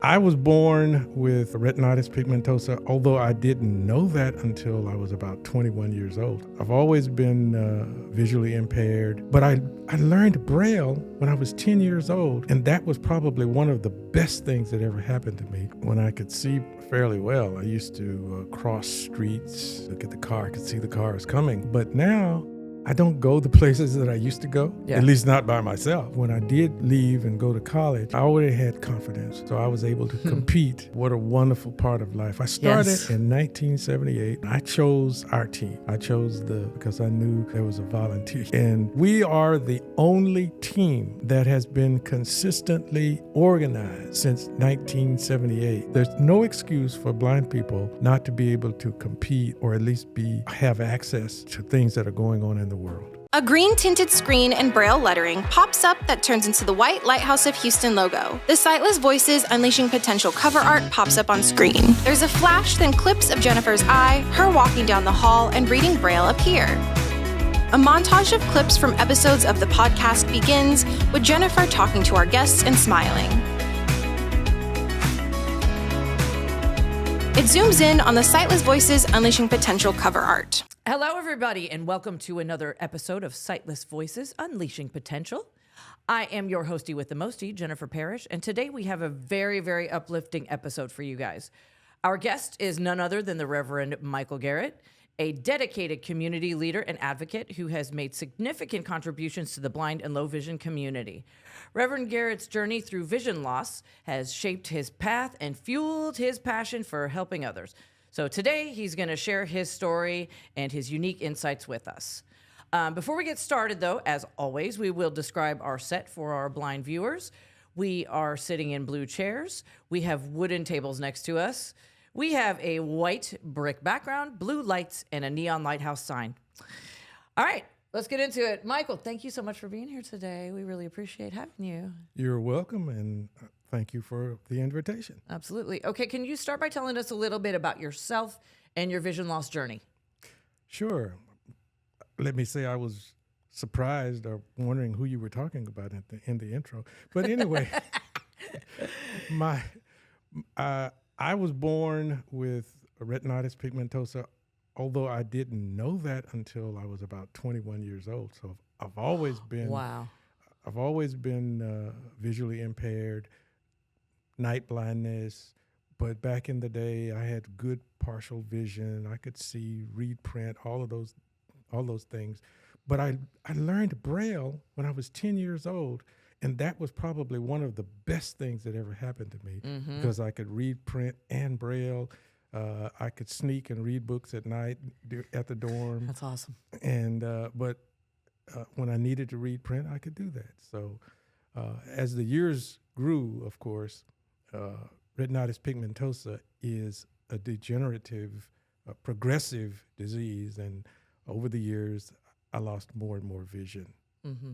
I was born with retinitis pigmentosa, although I didn't know that until I was about 21 years old. I've always been visually impaired, but I learned braille when I was 10 years old, and that was probably one of the best things that ever happened to me. When I could see fairly well, I used to cross streets, look at the car, I could see the cars coming, but now I don't go the places that I used to go, at least not by myself. When I did leave and go to college, I already had confidence, so I was able to compete. What a wonderful part of life. I started in 1978. I chose our team. I chose because I knew there was a volunteer. And we are the only team that has been consistently organized since 1978. There's no excuse for blind people not to be able to compete or at least have access to things that are going on in the world. A green tinted screen and braille lettering pops up that turns into the white Lighthouse of Houston logo. The Sightless Voices Unleashing Potential cover art pops up on screen. There's a flash, then clips of Jennifer's eye, her walking down the hall, and reading braille appear. A montage of clips from episodes of the podcast begins with Jennifer talking to our guests and smiling. It zooms in on the Sightless Voices Unleashing Potential cover art. Hello, everybody, and welcome to another episode of Sightless Voices Unleashing Potential. I am your hostie with the mostie, Jennifer Parrish, and today we have a very, very uplifting episode for you guys. Our guest is none other than the Reverend Michael Garrett, a dedicated community leader and advocate who has made significant contributions to the blind and low vision community. Reverend Garrett's journey through vision loss has shaped his path and fueled his passion for helping others. So today, he's going to share his story and his unique insights with us. Before we get started, though, as always, we will describe our set for our blind viewers. We are sitting in blue chairs. We have wooden tables next to us. We have a white brick background, blue lights, and a neon lighthouse sign. All right, let's get into it. Michael, thank you so much for being here today. We really appreciate having you. You're welcome, and thank you for the invitation. Absolutely. Okay, can you start by telling us a little bit about yourself and your vision loss journey? Sure. Let me say I was surprised or wondering who you were talking about in the intro. But anyway, I was born with retinitis pigmentosa, although I didn't know that until I was about 21 years old. So I've always been visually impaired, night blindness, but back in the day I had good partial vision. I could see, read, print, all those things. But I learned braille when I was 10 years old, and that was probably one of the best things that ever happened to me because I could read, print, and braille. I could sneak and read books at night at the dorm. That's awesome. And but when I needed to read print, I could do that. So as the years grew, of course, retinitis pigmentosa is a degenerative, progressive disease, and over the years, I lost more and more vision. Mm-hmm.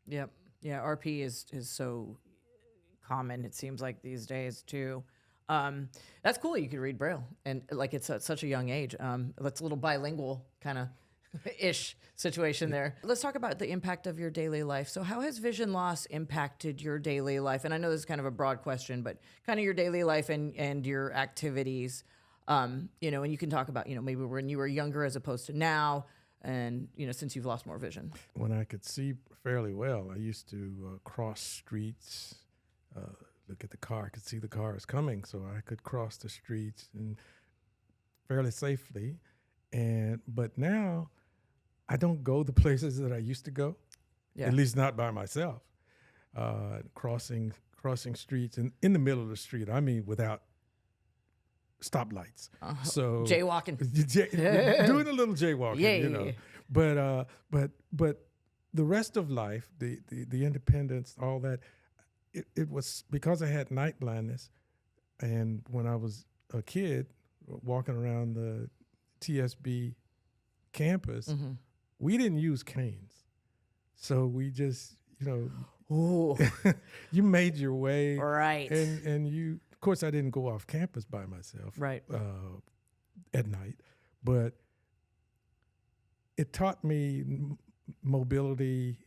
Yep. Yeah, RP is so common, it seems like these days, too. That's cool. You can read Braille, and like it's at such a young age. That's a little bilingual kind of ish situation there. Let's talk about the impact of your daily life. So how has vision loss impacted your daily life? And I know this is kind of a broad question, but kind of your daily life and your activities, and you can talk about, maybe when you were younger as opposed to now, and, since you've lost more vision. When I could see fairly well, I used to cross streets, look at the car, I could see the cars coming, so I could cross the streets and fairly safely. But now I don't go the places that I used to go, at least not by myself. Crossing streets in the middle of the street, I mean without stoplights. So jaywalking. Doing a little jaywalking, But the rest of life, the independence, all that, it was because I had night blindness, and when I was a kid walking around the TSB campus, we didn't use canes. So we just, you made your way. Right. And you, of course, I didn't go off campus by myself. Right. At night, but it taught me mobility,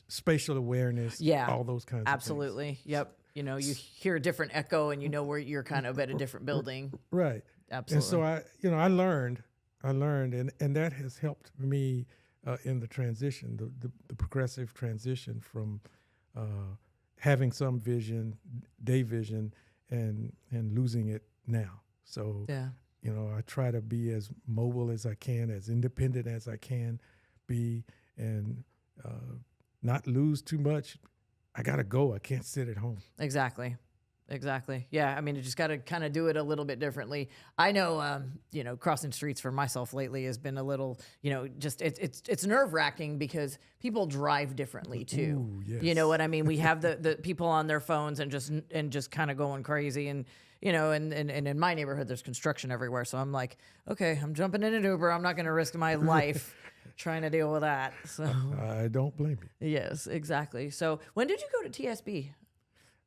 spatial awareness, all those kinds Absolutely. of things. Yep. You know, you hear a different echo and you know where you're kind of at a different building. Right. Absolutely. And so I learned, and that has helped me in the transition, the progressive transition from having some vision, day vision, and losing it now. So, yeah. I try to be as mobile as I can, as independent as I can be, and not lose too much. I got to go. I can't sit at home. Exactly. Yeah. I mean, you just got to kind of do it a little bit differently. I know, crossing streets for myself lately has been a little, just it's nerve wracking because people drive differently too. Ooh, yes. You know what I mean? We have the people on their phones and just kind of going crazy. And, and in my neighborhood, there's construction everywhere. So I'm like, okay, I'm jumping in an Uber. I'm not going to risk my life trying to deal with that. So I don't blame you. yes, exactly. So when did you go to TSB?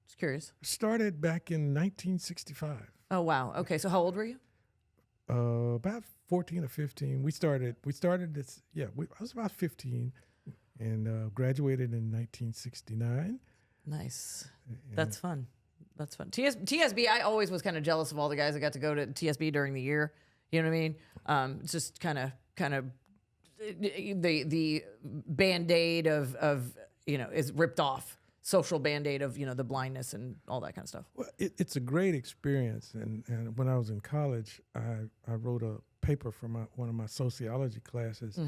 Just curious. Started back in 1965. Oh, wow. Okay. So how old were you? About 14 or 15. We started this. Yeah, I was about 15, and graduated in 1969. Nice. That's fun. TSB, I always was kind of jealous of all the guys that got to go to TSB during the year. You know what I mean? It's just kind of the Band-Aid of is ripped off. Social Band-Aid of, the blindness and all that kind of stuff. Well, it's a great experience. And when I was in college, I wrote a paper for one of my sociology classes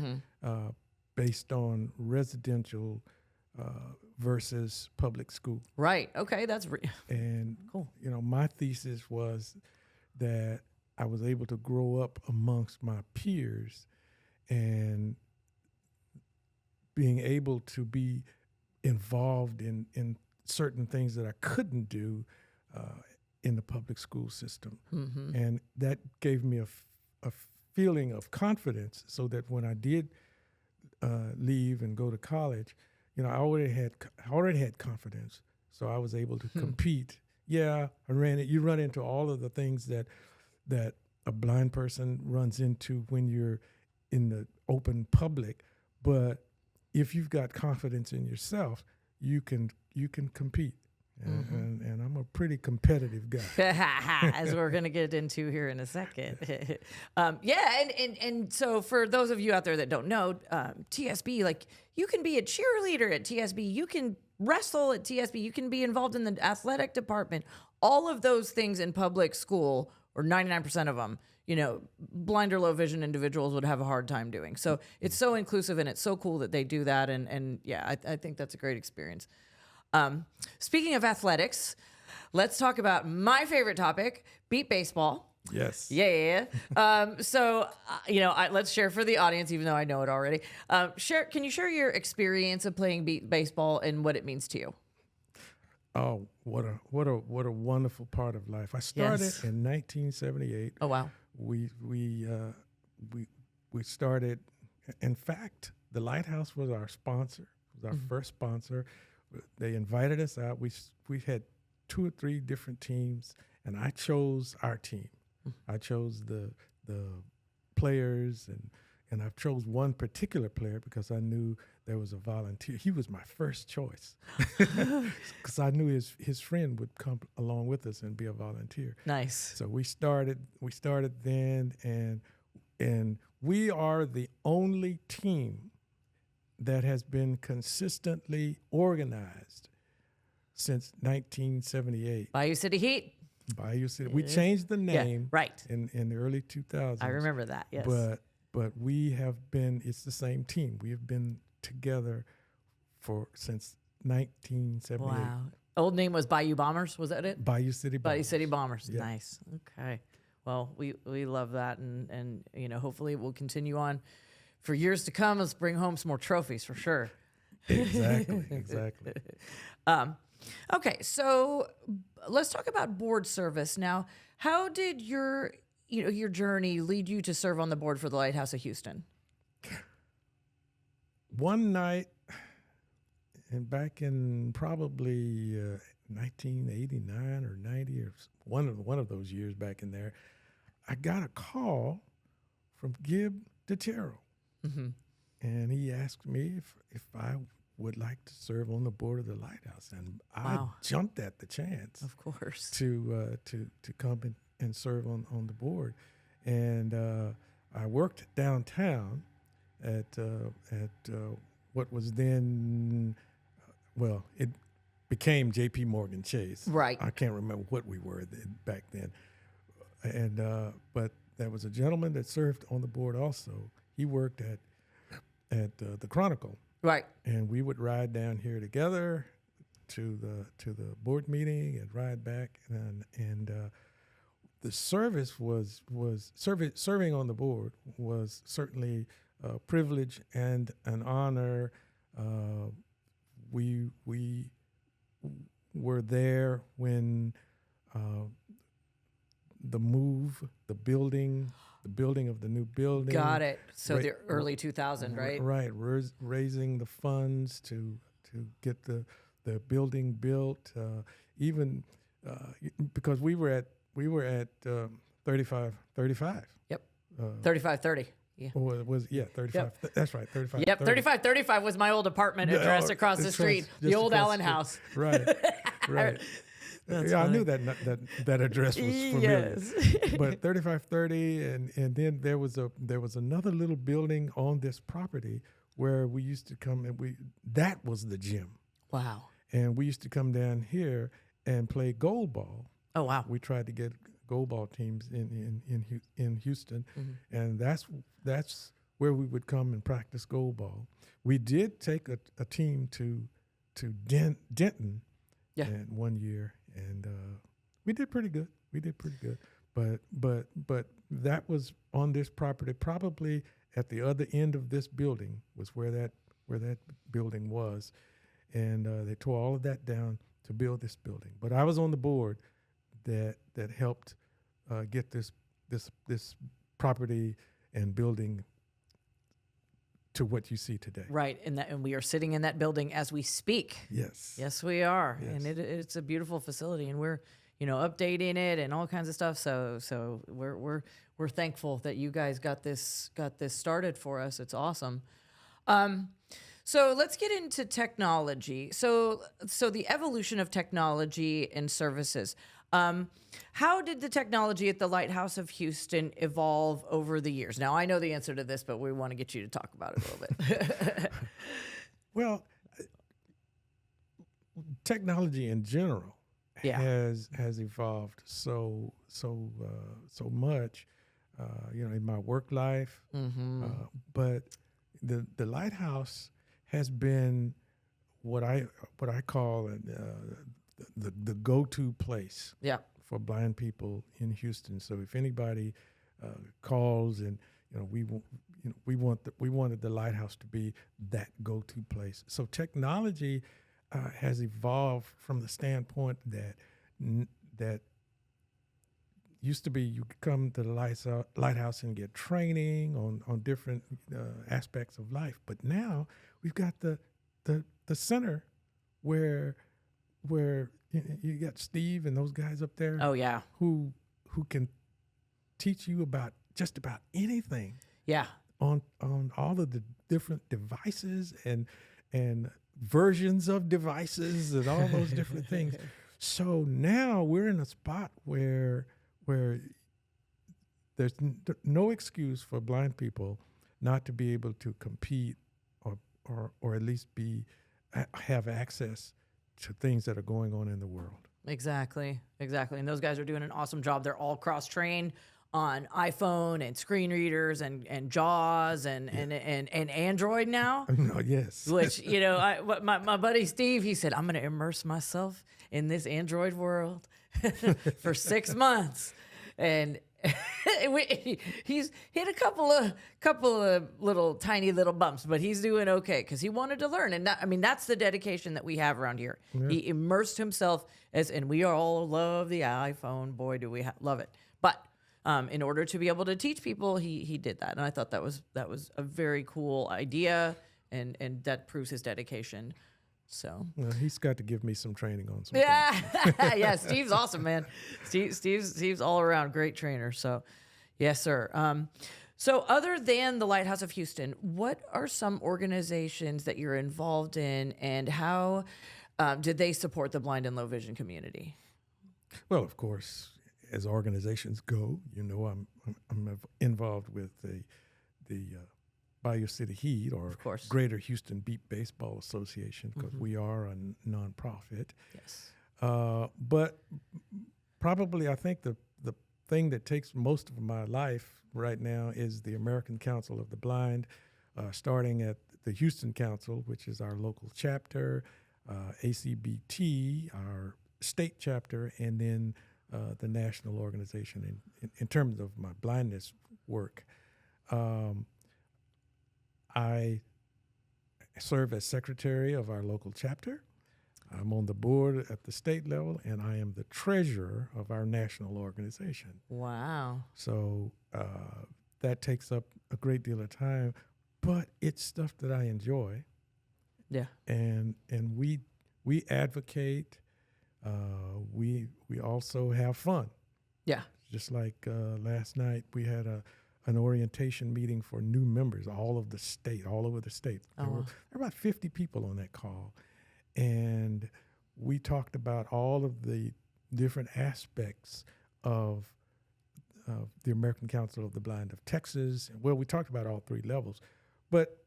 based on residential versus public school. Right. Okay. That's and cool. My thesis was that I was able to grow up amongst my peers and being able to be involved in certain things that I couldn't do in the public school system. Mm-hmm. And that gave me a feeling of confidence so that when I did leave and go to college, I already had confidence. So I was able to compete. Yeah, you run into all of the things that a blind person runs into when you're in the open public, but if you've got confidence in yourself, you can compete. And I'm a pretty competitive guy. As we're going to get into here in a second. And so for those of you out there that don't know, TSB, like you can be a cheerleader at TSB, you can wrestle at TSB, you can be involved in the athletic department. All of those things in public school, or 99% of them, blind or low vision individuals would have a hard time doing. So it's so inclusive and it's so cool that they do that. And I think that's a great experience. Speaking of athletics, let's talk about my favorite topic, beat baseball. Yes. Yeah. Let's share for the audience, even though I know it already. Can you share your experience of playing beat baseball and what it means to you? Oh, what a wonderful part of life. I started in 1978. Oh, wow. We started. In fact, the Lighthouse was our sponsor. Was our first sponsor. They invited us out. We had 2 or 3 different teams, and I chose our team. I chose the players, and I chose one particular player because I knew there was a volunteer. He was my first choice because I knew his friend would come along with us and be a volunteer. Nice. So we started then, and we are the only team that has been consistently organized since 1978. Bayou City Heat. Bayou City. We changed the name in the early 2000s. I remember that, yes. But we have been, it's the same team. We have been together since 1978. Wow. Old name was Bayou Bombers, was that it? Bayou City Bombers. Bayou City Bombers. Yeah. Nice. Okay. Well, we love that, and hopefully it will continue on for years to come. Let's bring home some more trophies for sure. Exactly. Okay, so let's talk about board service now. How did your journey lead you to serve on the board for the Lighthouse of Houston? One night, and back in probably 1989 or 90 or one of those years back in there, I got a call from Gib DeTero. Mm-hmm. And he asked me if I would like to serve on the board of the Lighthouse, and Wow. I jumped at the chance Of course. to come and serve on the board, and I worked downtown at what was then, well, it became J.P. Morgan Chase. Right. I can't remember what we were back then, and but there was a gentleman that served on the board also. He worked at the Chronicle. Right. And we would ride down here together to the board meeting and ride back, and the service was serving on the board was certainly a privilege and an honor. We were there when the building of the new building. Got it. So the early 2000, right? Right, raising the funds to get the building built, even because we were at 35. Yep. 3530. Yeah. Or it was 35. Yep. That's right, 35. Yep. 3535 was my old apartment address across the street, the old Allen House. Right. Right. That's I funny. knew that address was familiar. Yes. But 3530, and then there was another little building on this property where we used to come, and that was the gym, Wow. and we used to come down here and play goal ball. Oh, wow. We tried to get goal ball teams in Houston, Mm-hmm. and that's where we would come and practice goal ball. We did take a team to Denton, Yeah. and 1 year, and we did pretty good. But that was on this property. Probably at the other end of this building was where that building was, and they tore all of that down to build this building. But I was on the board that helped get this property and building to what you see today. Right. And we are sitting in that building as we speak. Yes. Yes, we are. Yes. And it's a beautiful facility, and we're, updating it and all kinds of stuff. So we're thankful that you guys got this started for us. It's awesome. So let's get into technology. So the evolution of technology and services. How did the technology at the Lighthouse of Houston evolve over the years? Now, I know the answer to this, but we want to get you to talk about it a little bit. Well, technology in general Yeah. has evolved so much, in my work life. Mm-hmm. But the Lighthouse has been what I call the go-to place Yeah. for blind people in Houston. So if anybody calls, and we wanted the Lighthouse to be that go-to place. So technology has evolved from the standpoint that used to be you could come to the Lighthouse and get training on different aspects of life, but now we've got the center where you got Steve and those guys up there. Oh, yeah. who can teach you about just about anything Yeah. on all of the different devices and versions of devices and all those different things. So now we're in a spot where there's no excuse for blind people not to be able to compete or at least have access to things that are going on in the world. Exactly. And those guys are doing an awesome job. They're all cross-trained on iPhone and screen readers and JAWS and Android now. No, yes. Which, my buddy Steve, he said, I'm going to immerse myself in this Android world for 6 months. And he's hit a couple of little tiny little bumps, but he's doing okay because he wanted to learn. And that's the dedication that we have around here. Yeah. He immersed himself and we all love the iPhone. Boy, do we love it. But in order to be able to teach people, he did that. And I thought that was a very cool idea, and that proves his dedication. So he's got to give me some training on some things. Yeah, Steve's awesome, man. Steve's all around great trainer. So yes, sir. So, other than the Lighthouse of Houston, what are some organizations that you're involved in, and how did they support the blind and low vision community? Well, of course, as organizations go, I'm involved with the Bayou City Heat, or Of course. Greater Houston Beat Baseball Association, because we are a nonprofit. Yes. But probably, I think the thing that takes most of my life right now is the American Council of the Blind, starting at the Houston Council, which is our local chapter, ACBT, our state chapter, and then the national organization in terms of my blindness work. I serve as secretary of our local chapter. I'm on the board at the state level, and I am the treasurer of our national organization. Wow. So that takes up a great deal of time, but it's stuff that I enjoy. Yeah. And we advocate. We also have fun. Yeah. Just like last night, we had an orientation meeting for new members, all over the state. There were about 50 people on that call. And we talked about all of the different aspects of the American Council of the Blind of Texas. Well, we talked about all three levels. But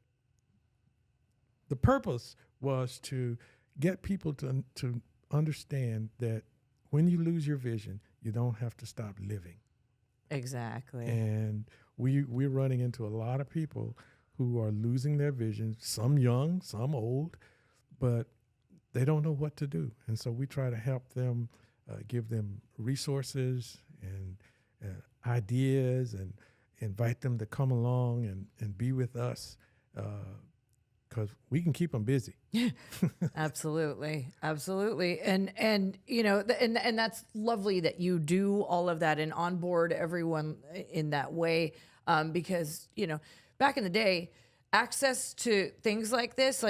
the purpose was to get people to understand that when you lose your vision, you don't have to stop living. Exactly. And we're running into a lot of people who are losing their vision, some young, some old, but they don't know what to do. And so we try to help them, give them resources and ideas, and invite them to come along and be with us, because we can keep them busy. Absolutely. And and that's lovely that you do all of that and onboard everyone in that way, because back in the day, access to things like this,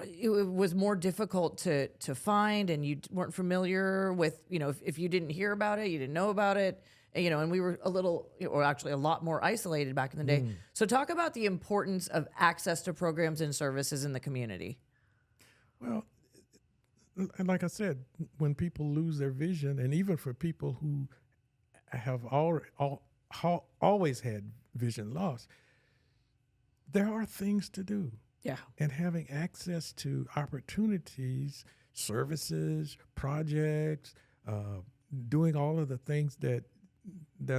it was more difficult to find, and you weren't familiar with, if you didn't hear about it, you didn't know about it, and we were a lot more isolated back in the day. So talk about the importance of access to programs and services in the community. Well, and like I said, when people lose their vision, and even for people who have always had vision loss, there are things to do. Yeah. And having access to opportunities, services, projects, doing all of the things that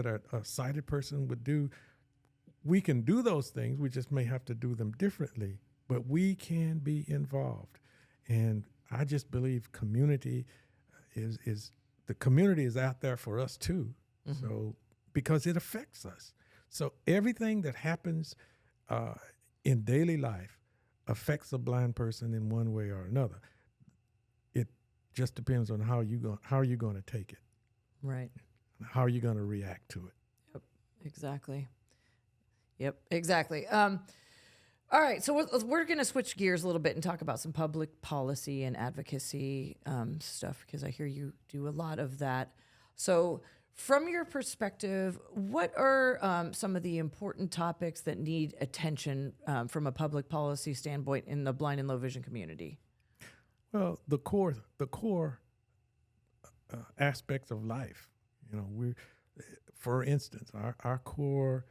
a sighted person would do, we can do those things. We just may have to do them differently, but we can be involved. And I just believe community is the community is out there for us too. Mm-hmm. So because it affects us. So everything that happens in daily life affects a blind person in one way or another. It just depends on how you're going to take it. Right. How are you going to react to it? Yep, exactly. All right, so we're going to switch gears a little bit and talk about some public policy and advocacy stuff, because I hear you do a lot of that. So from your perspective, what are some of the important topics that need attention from a public policy standpoint in the blind and low vision community? Well, the core aspects of life. For instance, our core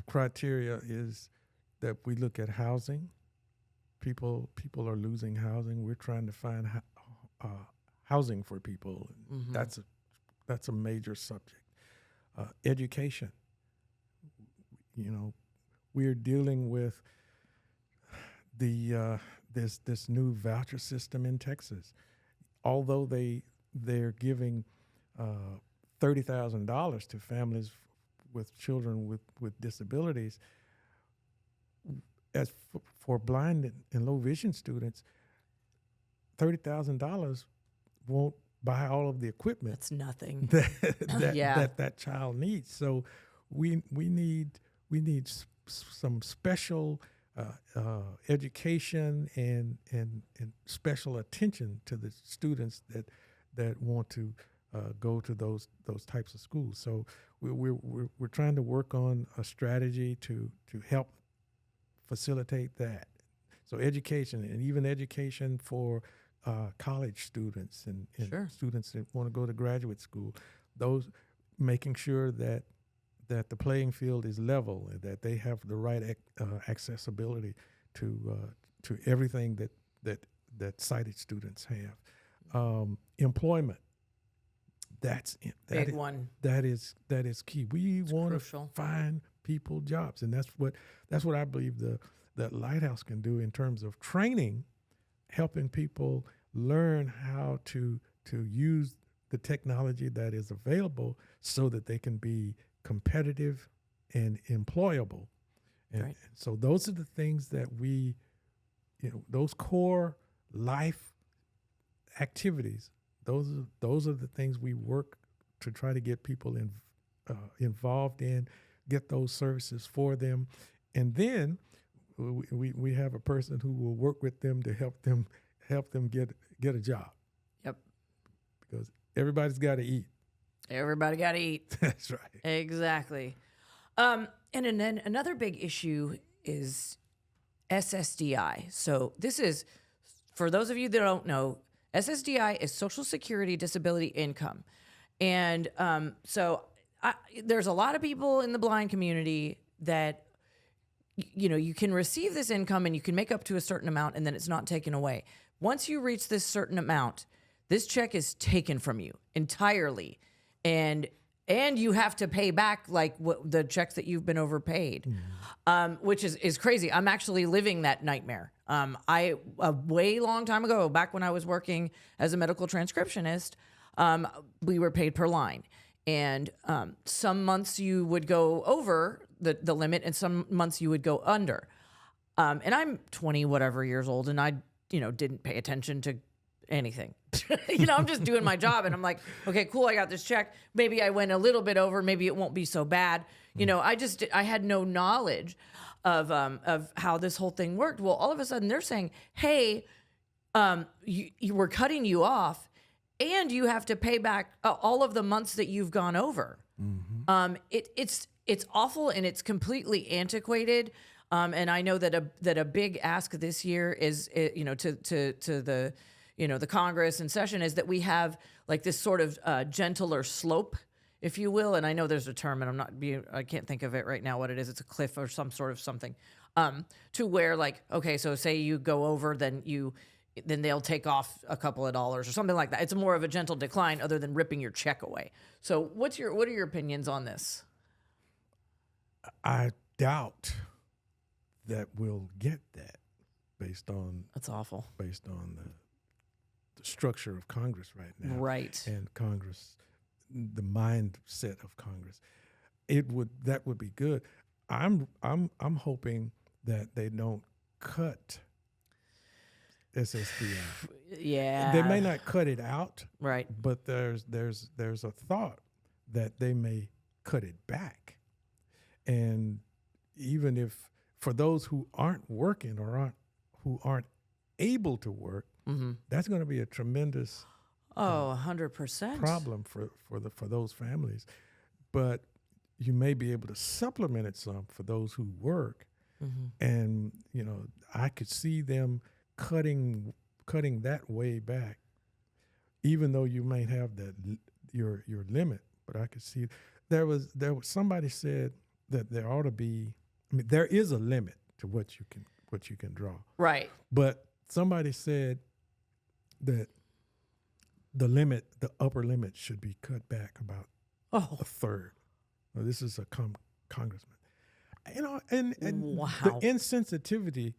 criteria is that we look at housing. People are losing housing. We're trying to find housing for people. Mm-hmm. That's a major subject. Education. We're dealing with this new voucher system in Texas. Although they're giving $30,000 to families with children with disabilities, as for blind and low vision students, $30,000 won't buy all of the equipment. That's nothing. that child needs. So we need some special education and special attention to the students that want to go to those types of schools. So we're trying to work on a strategy to help facilitate that. So education, and even education for college students and Sure. students that want to go to graduate school, those making sure that the playing field is level, and that they have the right accessibility to everything that sighted students have. Employment. Big one. That is key. We want to crucial. find people jobs, and that's what I believe that Lighthouse can do in terms of training, helping people learn how to use the technology that is available so that they can be competitive and employable. And, Right. and so those are the things that those core life activities, those are the things we work to try to get people involved in, get those services for them. And then we have a person who will work with them to help them get a job. Yep. Because everybody's got to eat. Everybody got to eat. That's right. Exactly. And then another big issue is SSDI. So this is, for those of you that don't know, SSDI is Social Security Disability Income. And there's a lot of people in the blind community that, you can receive this income and you can make up to a certain amount and then it's not taken away. Once you reach this certain amount, this check is taken from you entirely. And you have to pay back the checks that you've been overpaid, which is crazy. I'm actually living that nightmare. A way long time ago, back when I was working as a medical transcriptionist, we were paid per line. And some months you would go over the limit and some months you would go under. And I'm 20 whatever years old and I, didn't pay attention to anything. I'm just doing my job and I'm like, okay, cool. I got this check. Maybe I went a little bit over. Maybe it won't be so bad. I had no knowledge of how this whole thing worked. Well, all of a sudden they're saying, hey, you were cutting you off and you have to pay back all of the months that you've gone over. Mm-hmm. It's awful and it's completely antiquated. And I know that a big ask this year is, to the Congress and session is that we have like this sort of gentler slope, if you will. And I know there's a term and I can't think of it right now what it is. It's a cliff or some sort of something, to where okay, so say you go over, then they'll take off a couple of dollars or something like that. It's more of a gentle decline other than ripping your check away. So what are your opinions on this? I doubt that we'll get that based on That's awful. Based on the structure of Congress right now. Right. And Congress, the mindset of Congress. That would be good. I'm hoping that they don't cut SSDI. Yeah. They may not cut it out. Right. But there's a thought that they may cut it back. And even if for those who aren't working or who aren't able to work, mm-hmm. that's going to be a tremendous 100% problem for those families. But you may be able to supplement it some for those who work. Mm-hmm. And I could see them cutting that way back, even though you might have your limit. But I could see there was somebody said that there ought to be. I mean, there is a limit to what you can draw. Right. But somebody said that the upper limit should be cut back about a third. Now, this is a congressman. And wow. The insensitivity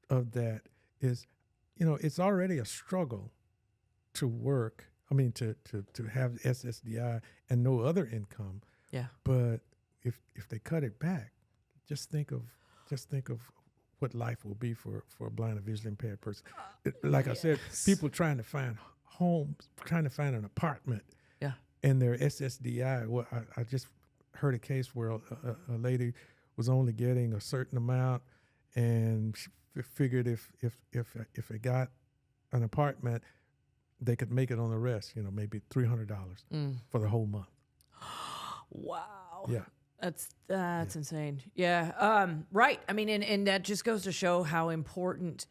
of that is, it's already a struggle to work. I mean, to have SSDI and no other income. Yeah. But if they cut it back, just think of what life will be for a blind or visually impaired person. Like I said, people trying to find homes, trying to find an apartment. Yeah. And their SSDI. Well, I just heard a case where a lady was only getting a certain amount, and she figured if it got an apartment, they could make it on the rest, maybe $300 for the whole month. Wow. Yeah. That's insane. Yeah. Right. I mean, and that just goes to show how important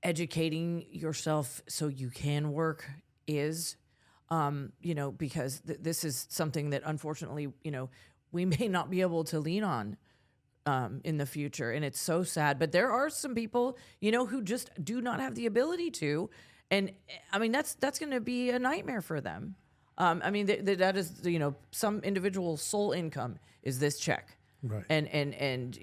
educating yourself so you can work is, because this is something that unfortunately, we may not be able to lean on in the future. And it's so sad. But there are some people, who just do not have the ability to. And I mean, that's going to be a nightmare for them. I mean, that is, some individual's sole income is this check. Right. And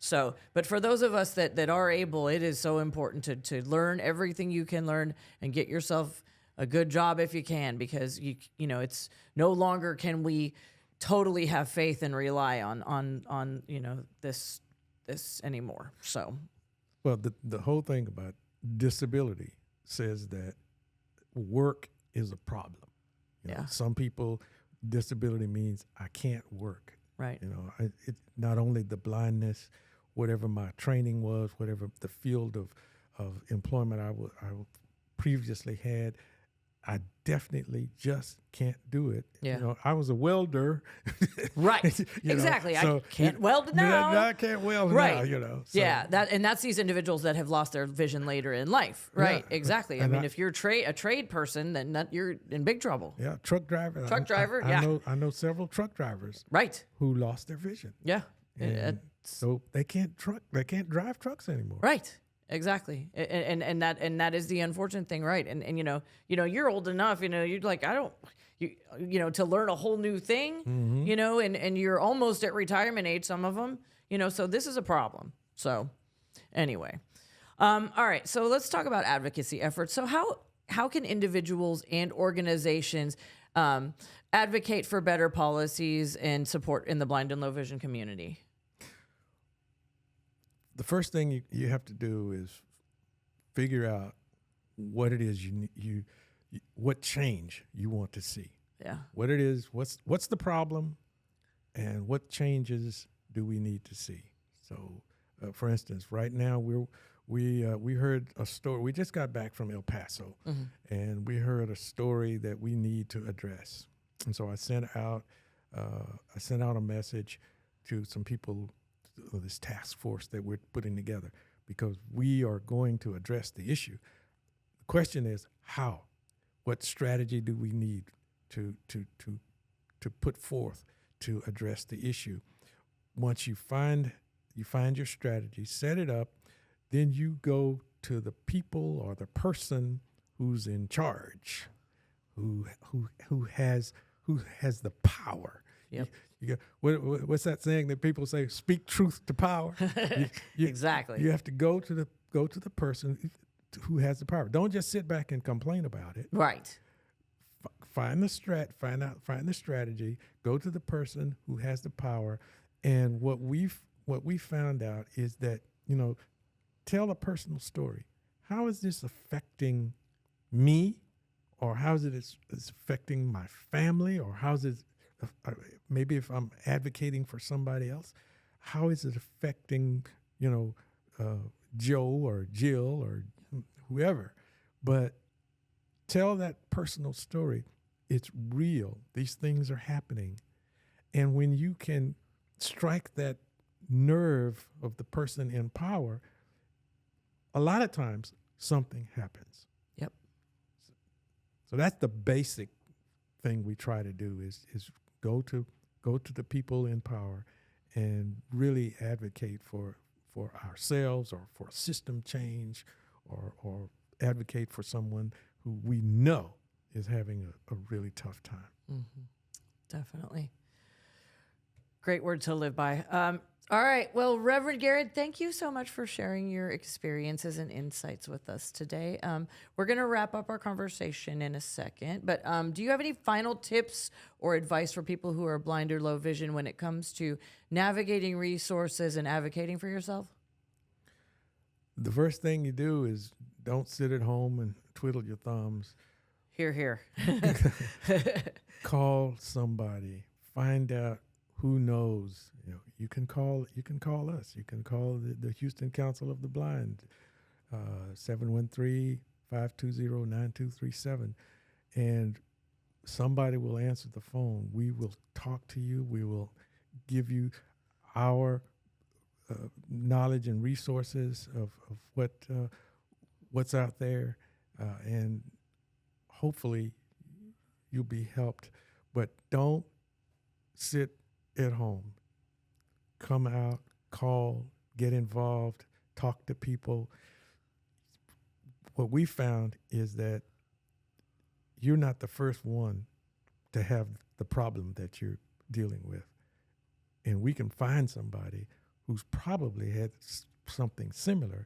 so, but for those of us that are able, it is so important to learn everything you can learn and get yourself a good job if you can, because it's no longer can we totally have faith and rely on this anymore. So, well, the whole thing about disability says that work is a problem. Yeah. Some people, disability means I can't work. Right. It not only the blindness, whatever my training was, whatever the field of employment I previously had, I definitely just can't do it. Yeah. I was a welder. Right. Exactly. So I can't weld now. I can't weld Right. now, So. Yeah. That's these individuals that have lost their vision later in life. Right. Yeah. Exactly. I mean, if you're a trade person, then you're in big trouble. Yeah. Truck driver. I know several truck drivers. Right. Who lost their vision. Yeah. And so they can't drive trucks anymore. Right. Exactly. And that is the unfortunate thing. Right. And you're old enough, you're like, to learn a whole new thing, and you're almost at retirement age, some of them, so this is a problem. So anyway, all right. So let's talk about advocacy efforts. So how can individuals and organizations advocate for better policies and support in the blind and low vision community? The first thing you have to do is figure out what it is you what change you want to see. Yeah. What it is, what's the problem, and what changes do we need to see? So, for instance, right now we heard a story. We just got back from El Paso, and we heard a story that we need to address. And so I sent out a message to some people, this task force that we're putting together, because we are going to address the issue. The question is how. What strategy do we need to put forth to address the issue? Once you find your strategy, set it up, then you go to the people or the person who's in charge, who has the power. Yep. What's that saying that people say? Speak truth to power. Exactly. You have to go to the person who has the power. Don't just sit back and complain about it. Right. Find the strategy. Go to the person who has the power. And what we found out is that tell a personal story. How is this affecting me, or how is it affecting my family, or how is it maybe if I'm advocating for somebody else, how is it affecting Joe or Jill or whoever? But tell that personal story. It's real. These things are happening. And when you can strike that nerve of the person in power, a lot of times something happens. Yep. So that's the basic thing we try to do is go to the people in power and really advocate for ourselves, or for a system change, or advocate for someone who we know is having a really tough time. Mm-hmm. Definitely. Great word to live by. All right. Well, Reverend Garrett, thank you so much for sharing your experiences and insights with us today. We're going to wrap up our conversation in a second, but do you have any final tips or advice for people who are blind or low vision when it comes to navigating resources and advocating for yourself? The first thing you do is don't sit at home and twiddle your thumbs. Hear, hear. Call somebody. Find out who knows. You can call us. You can call the Houston Council of the Blind, 520-9237. And somebody will answer the phone. We will talk to you. We will give you our knowledge and resources of what's out there, and hopefully you'll be helped. But don't sit at home. Come out, call, get involved, talk to people. What we found is that you're not the first one to have the problem that you're dealing with. And we can find somebody who's probably had something similar,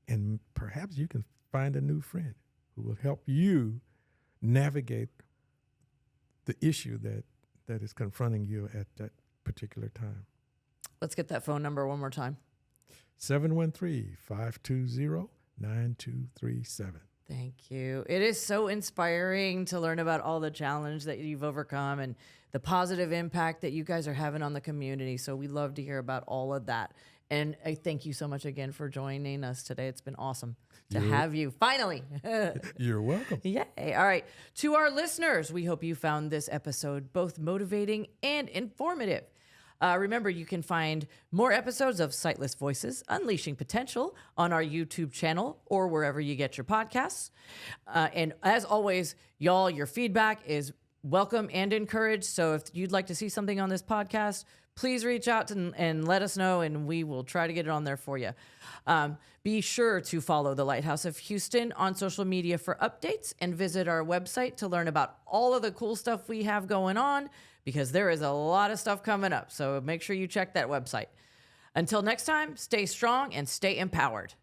and perhaps you can find a new friend who will help you navigate the issue that is confronting you at that particular time. Let's get that phone number one more time. 713-520-9237. Thank you. It is so inspiring to learn about all the challenge that you've overcome and the positive impact that you guys are having on the community. So we love to hear about all of that. And I thank you so much again for joining us today. It's been awesome to have you finally. You're welcome. Yay. All right. To our listeners, we hope you found this episode both motivating and informative. Remember, you can find more episodes of Sightless Voices, Unleashing Potential on our YouTube channel or wherever you get your podcasts. And as always, y'all, your feedback is welcome and encouraged. So if you'd like to see something on this podcast, please reach out and let us know, and we will try to get it on there for you. Be sure to follow the Lighthouse of Houston on social media for updates, and visit our website to learn about all of the cool stuff we have going on, because there is a lot of stuff coming up. So make sure you check that website. Until next time, stay strong and stay empowered.